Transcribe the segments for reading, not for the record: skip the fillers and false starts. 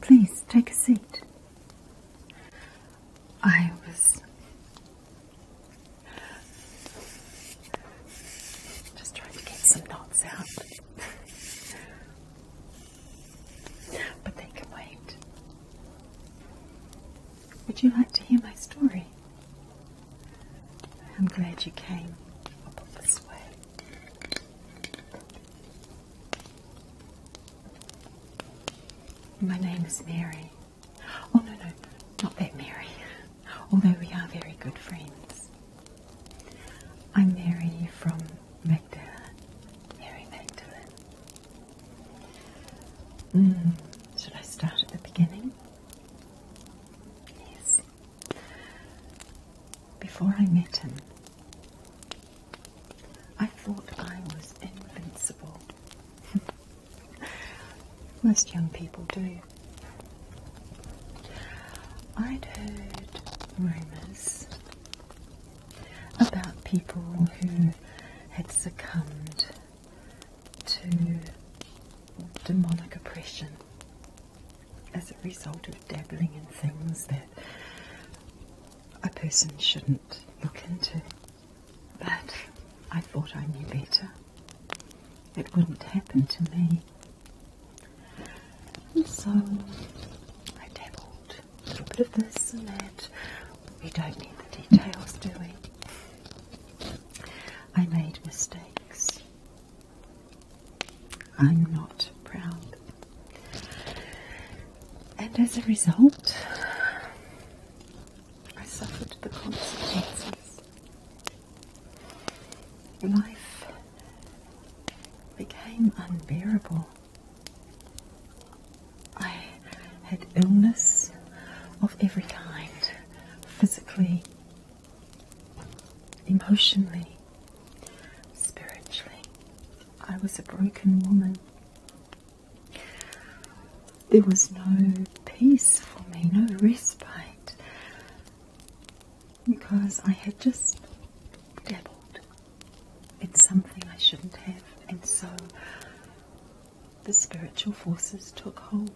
Please, take a seat. I was just trying to get some knots out. But they can wait. Would you like to hear my story? I'm glad you came. I'll put this way. My name is Mary. Oh, no, not that Mary. Although we are very good friends. I'm Mary from Magdalene. Mary Magdalene. Should I start at the beginning? Yes. Before I met him, I thought I was invincible. Most young people do. I'd heard rumours about people who had succumbed to demonic oppression as a result of dabbling in things that a person shouldn't look into. But I thought I knew better. It wouldn't happen to me. And so I dabbled a little bit of this and that. We don't need the details, do we? I made mistakes. I'm not proud. And as a result, I suffered the consequences. Life became unbearable. I had illness of every kind, physically, emotionally, spiritually. I was a broken woman. There was no peace for me, no respite, because I had just dabbled in something I shouldn't have, and so the spiritual forces took hold.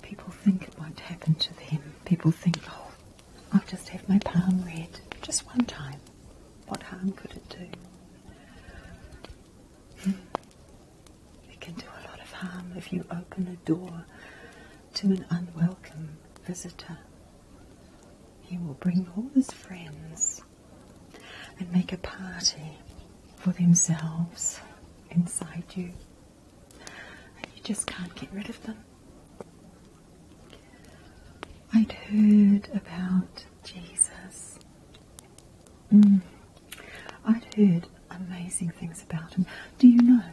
People think it won't happen to them. People think, oh, I'll just have my palm read just one time. What harm could it do? It can do a lot of harm if you open a door to an unwelcome visitor. He will bring all his friends and make a party for themselves inside you. And you just can't get rid of them. I'd heard about Jesus. I'd heard amazing things about him. Do you know?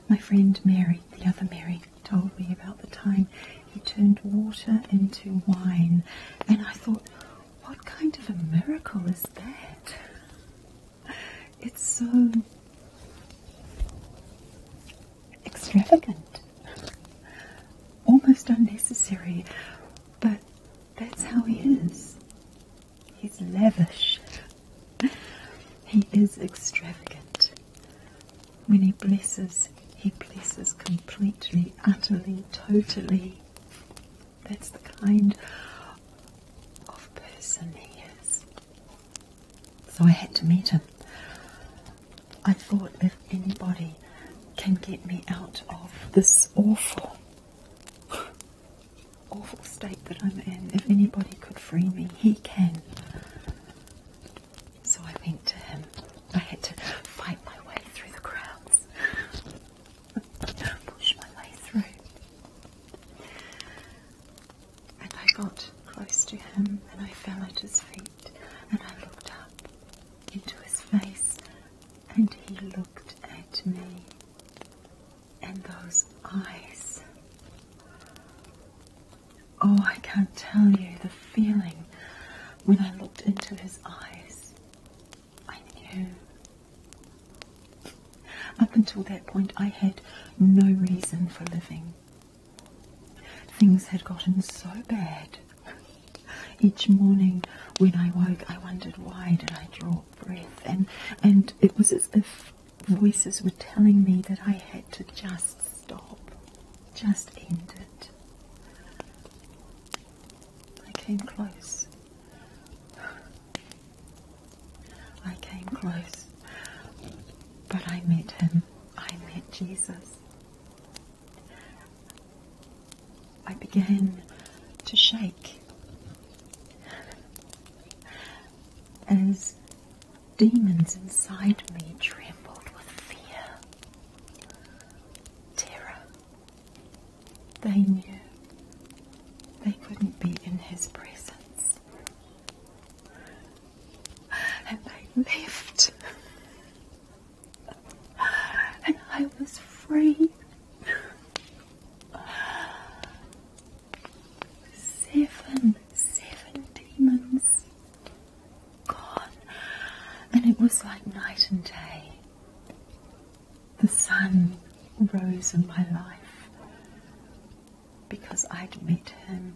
My friend Mary, the other Mary, told me about the time he turned water into wine. And I thought, what kind of a miracle is that? It's so extravagant, almost unnecessary. But that's how he is. He's lavish. He is extravagant. When he blesses completely, utterly, totally. That's the kind of person he is. So I had to meet him. I thought, if anybody can get me out of this awful state that I'm in, if anybody could free me, he can. So I went to him. I had to fight my way through the crowds. Push my way through. And I got close to him and I fell at his feet and I looked up into his face and he looked at me. And those eyes. Oh, I can't tell you the feeling when I looked into his eyes. I knew. Up until that point, I had no reason for living. Things had gotten so bad. Each morning when I woke, I wondered, why did I draw breath? And it was as if voices were telling me that I had to just stop, just end it. came close. I came close, but I met him. I met Jesus. I began to shake as demons inside me trembled with fear, terror. They knew they couldn't be in his presence, and they left, and I was free. 7 demons gone, and it was like night and day. The sun rose in my life because I'd met him,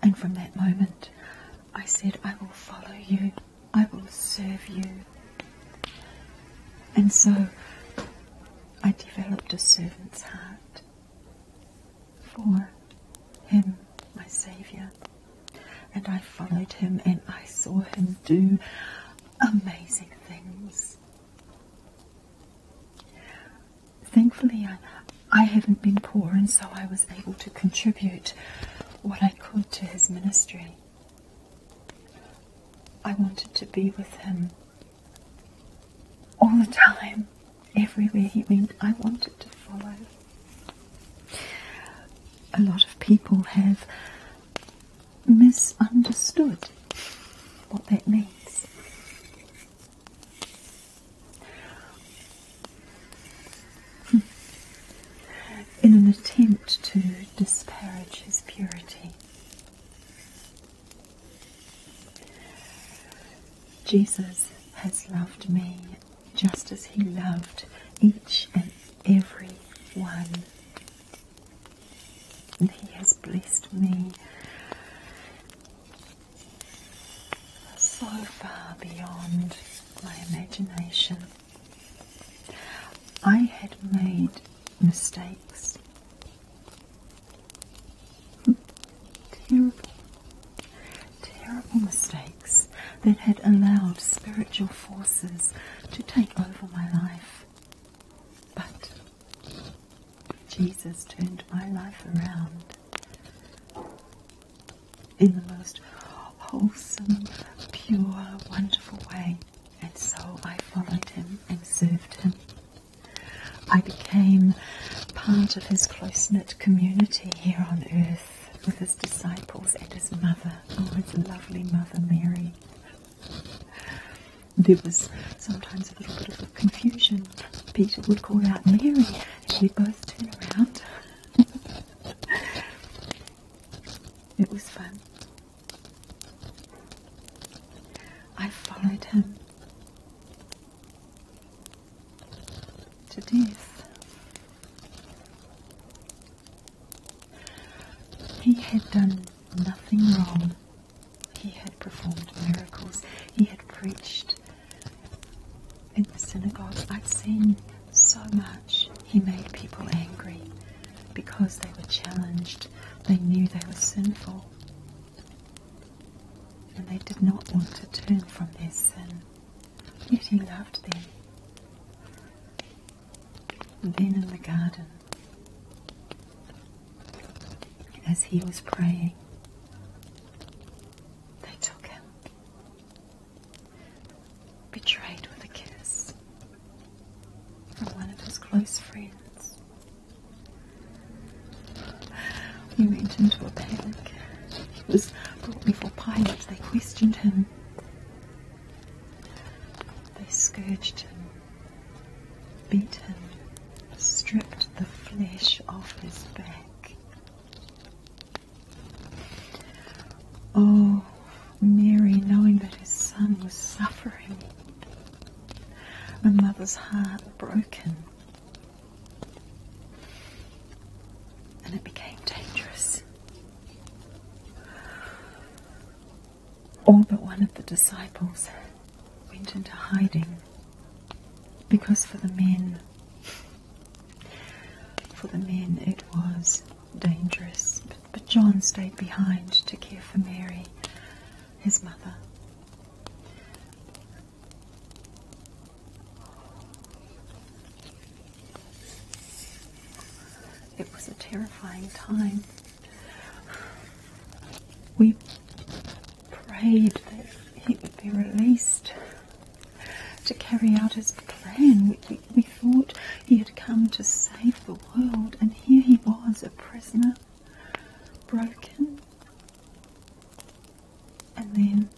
and from that moment I said, I will follow you, I will serve you. And so I developed a servant's heart for him, my Saviour, and I followed him, and I saw him do amazing things. Thankfully, I haven't been poor, and so I was able to contribute what I could to his ministry. I wanted to be with him all the time, everywhere he went. I wanted to follow. A lot of people have misunderstood what that means. In an attempt to disparage his purity. Jesus has loved me just as he loved each and every one. And he has blessed me so far beyond my imagination. I had made mistakes. Terrible mistakes that had allowed spiritual forces to take over my life. But Jesus turned my life around in the most wholesome, pure, wonderful way. And so I followed him and served him. I became part of his close-knit community here on earth with his disciples and his mother, his lovely mother Mary. There was sometimes a little bit of confusion. Peter would call out Mary, and we'd both turn around. It was fun. I followed him to death. He had done nothing wrong. He had performed miracles. He had preached in the synagogues. I'd seen so much. He made people angry because they were challenged. They knew they were sinful. And they did not want to turn from their sin. Yet he loved them. And then in the garden, as he was praying, they took him, betrayed with a kiss from one of his close friends. He went into a panic. He was brought before Pilate. They questioned him. They scourged him, beat him, stripped the flesh off his back. Oh, Mary, knowing that his son was suffering, a mother's heart broken, and it became dangerous. All but one of the disciples went into hiding, because for the men it was dangerous. But John stayed behind to keep care for Mary, his mother. It was a terrifying time. We prayed that he would be released to carry out his plan. We thought he had come to save the world, and here he was, a prisoner, broken. And then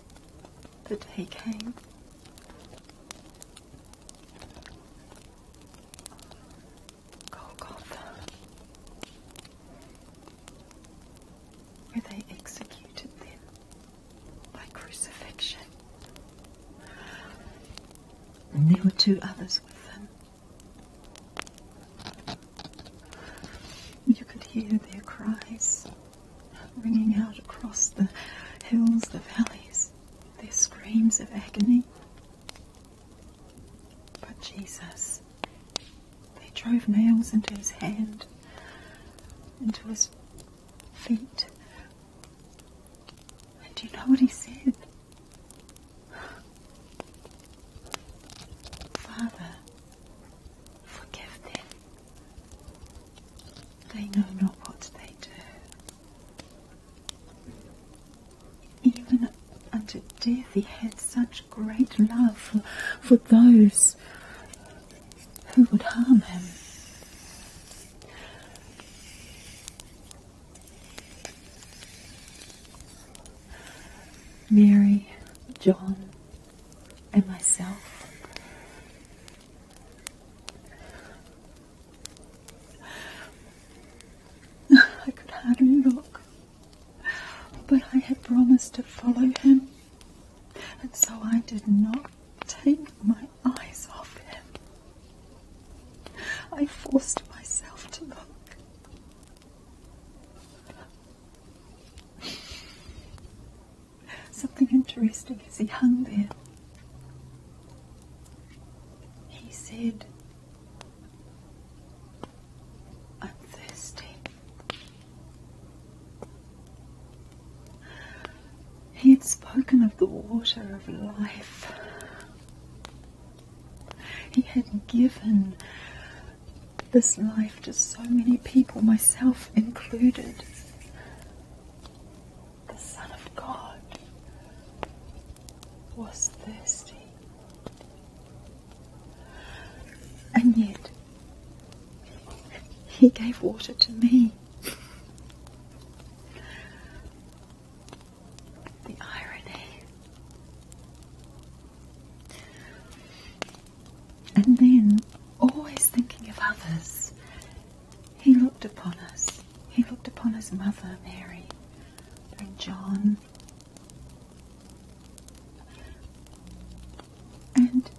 the day came. Golgotha, where they executed them by crucifixion. And there were 2 others with them. You could hear their cries ringing out across the hills, the valleys, their screams of agony. But Jesus, they drove nails into his hand, into his feet. And do you know what he said? Father, forgive them. They know not what they do. Even unto death he had such great love for those who would harm him. Mary, John, and myself, I could hardly look, but I had promised to follow him, and so I did not take my eyes off him. I forced myself to look. Something interesting as he hung there. He said, "I'm thirsty." He had spoken of the water of life. He had given this life to so many people, myself included. The Son of God was thirsty. And yet, he gave water to me. The irony. And then, always thinking of others, he looked upon us. He looked upon his mother, Mary, and John. And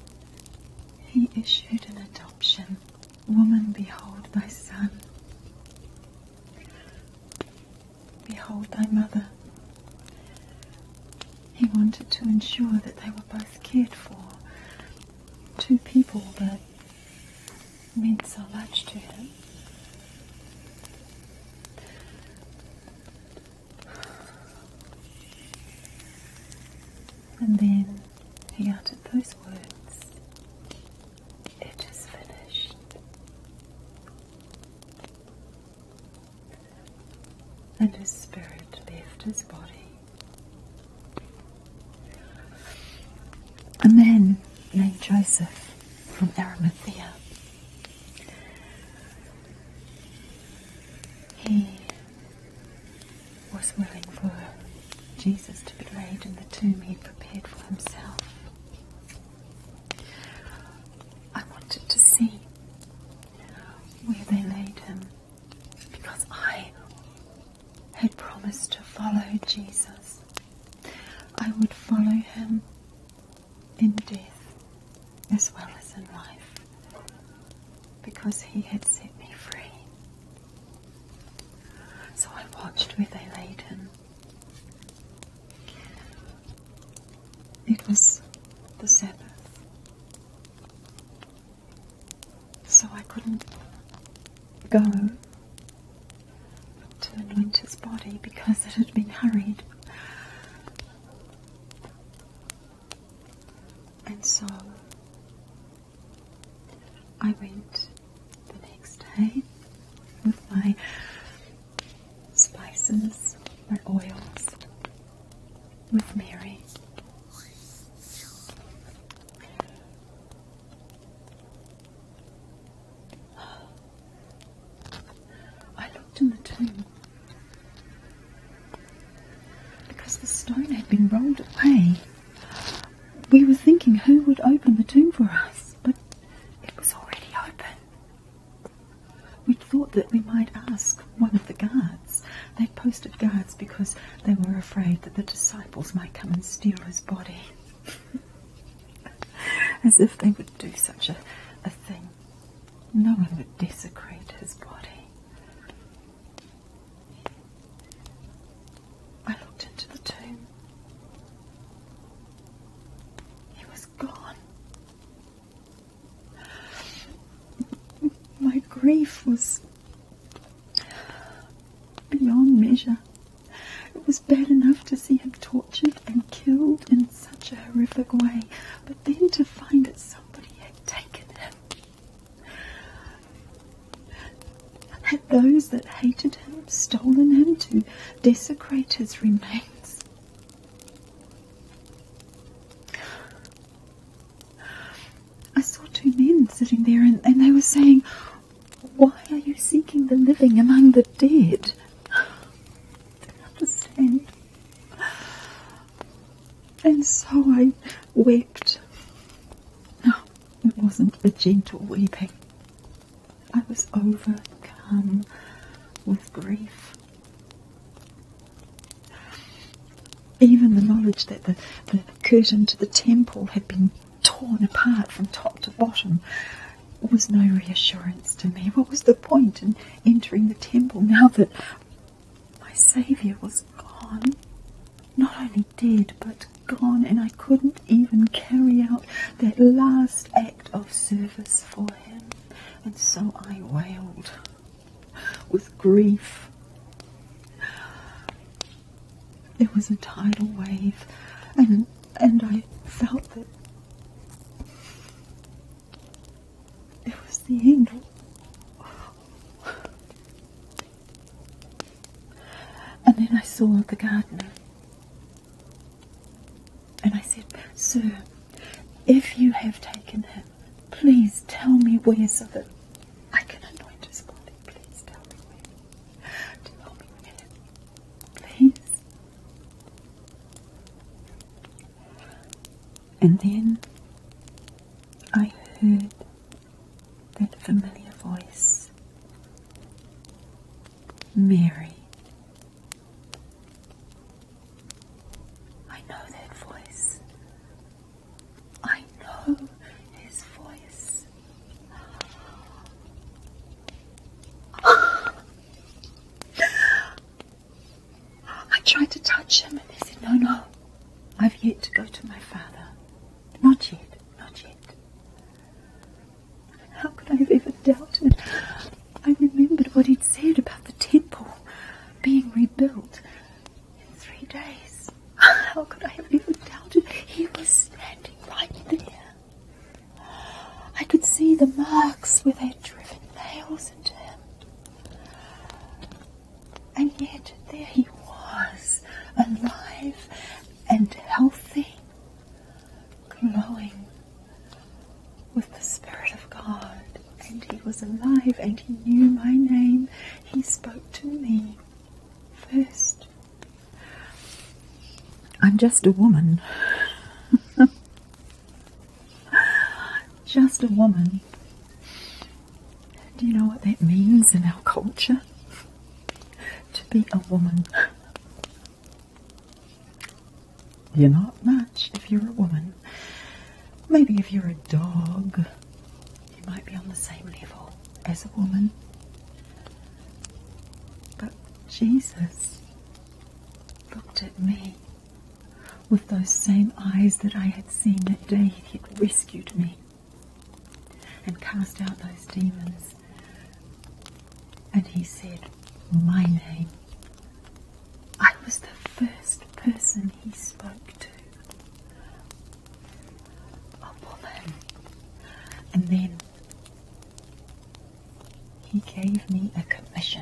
he issued an adoption. "Woman, behold thy son. Behold thy mother." He wanted to ensure that they were both cared for. 2 people that meant so much to him. And then he uttered those words, "It is finished." And his spirit left his body. A man named Joseph from Arimathea, he was willing for Jesus to be laid in the tomb he prepared for himself. I wanted to see where they laid him, because I had promised to follow Jesus. I would follow him in death as well as in life, because he had set me free. So I watched where they laid him. It was the Sabbath, so I couldn't go to anoint his body because it had been hurried. my spices, my oils, with Mary. I looked in the tomb because the stone had been rolled away. We were thinking who would open the tomb for us, but it was already open. We thought that we might ask one of the guards. They posted guards because they were afraid that the disciples might come and steal his body. As if they would do such a thing. No one would desecrate his body. I looked into the tomb. He was gone. My grief was beyond measure. It was bad enough to see him tortured and killed in such a horrific way, but then to find that somebody had taken him. Had those that hated him stolen him to desecrate his remains? I saw two men sitting there and they were saying, "Why are you seeking the living among the dead?" I don't understand. And so I wept. No, it wasn't a gentle weeping. I was overcome with grief. Even the knowledge that the curtain to the temple had been torn apart from top to bottom was no reassurance to me. What was the point in entering the temple now that my Saviour was gone? Not only dead, but gone, and I couldn't even carry out that last act of service for him. And so I wailed with grief. There was a tidal wave, and I felt that it was the end. And then I saw the gardener, and I said, "Sir, if you have taken him, please tell me where so that I can anoint his body. Please tell me where. Tell me where. Please." And then I heard that familiar voice, "Mary." I know that voice. I know his voice. I tried to touch him and he said, No, I've yet to go to my Father. Not yet, not yet. How could I have ever doubted? I remembered what he'd said about the temple being rebuilt in 3 days. How could I have ever doubted? He was standing right there. I could see the marks where they'd driven nails into him. And yet there he was, alive and healthy, glowing with the Spirit of God. And he was alive and he knew my name. He spoke to me first. I'm just a woman. Just a woman. Do you know what that means in our culture? To be a woman. You're not much if you're a woman. Maybe if you're a dog, you might be on the same level as a woman. But Jesus looked at me with those same eyes that I had seen that day he had rescued me and cast out those demons. And he said, my name. I was the first person he spoke to. A woman. And then he gave me a commission.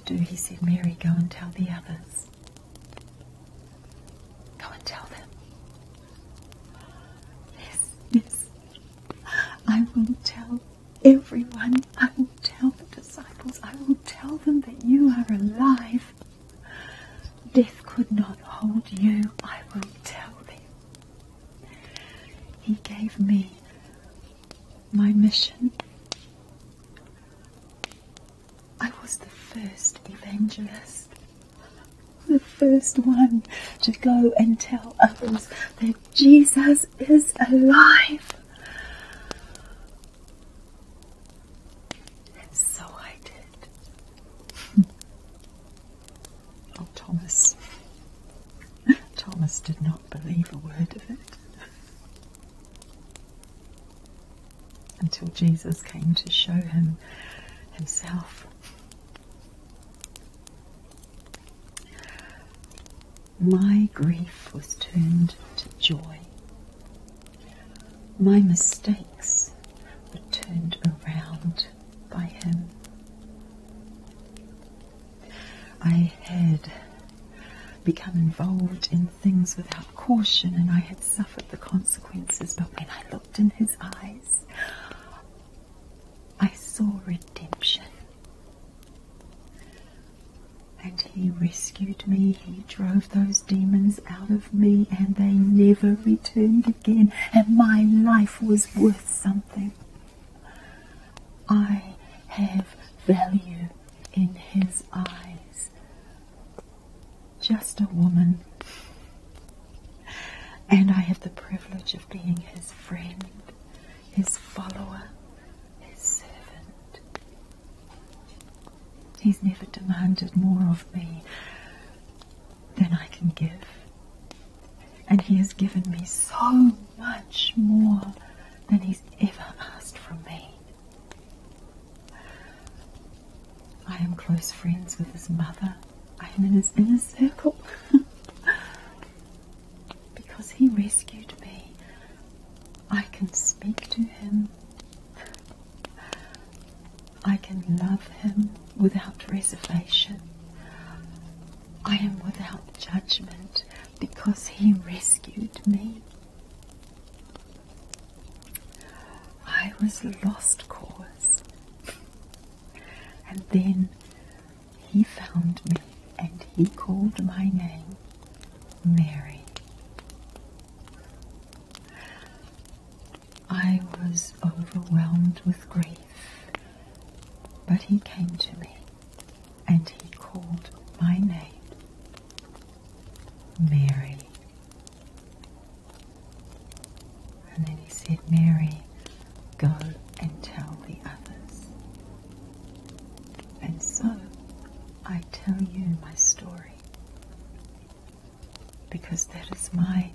do? He said, Mary, go and tell the others. Go and tell them. Yes, yes. I will tell everyone. I will tell the disciples. I will tell them that you are alive. Death could not hold you. I will tell them. He gave me my mission. I was the first evangelist, the first one to go and tell others that Jesus is alive. And so I did. Oh, Thomas. Thomas did not believe a word of it until Jesus came to show him himself. My grief was turned to joy. My mistakes were turned around by him. I had become involved in things without caution, and I had suffered the consequences, but when I looked in his eyes, I saw redemption. And he rescued me. He drove those demons out of me, and they never returned again. And my life was worth something. I have value in his eyes. Just a woman. And I have the privilege of being his friend, his follower, his servant. He's never demanded more of me than I can give. And he has given me so much more than he's ever asked from me. I am close friends with his mother. I am in his inner circle. Because he rescued me, I can speak to him. I can love him without reservation. I am without judgment because he rescued me. I was lost cause. And then he found me and he called my name, Mary. I was overwhelmed with grief. But he came to me, and he called my name, Mary. And then he said, Mary, go and tell the others. And so I tell you my story, because that is my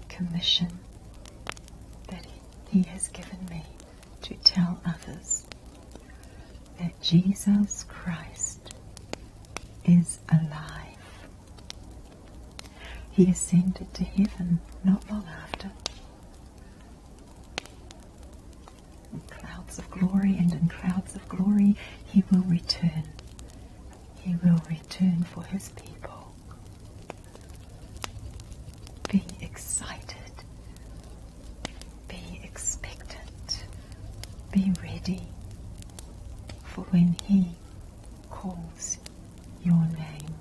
commission that he has given me, to tell others that Jesus Christ is alive. He ascended to heaven not long after, in clouds of glory, and in clouds of glory he will return. He will return for his people. Be excited. Be expectant. Be ready for when he calls your name.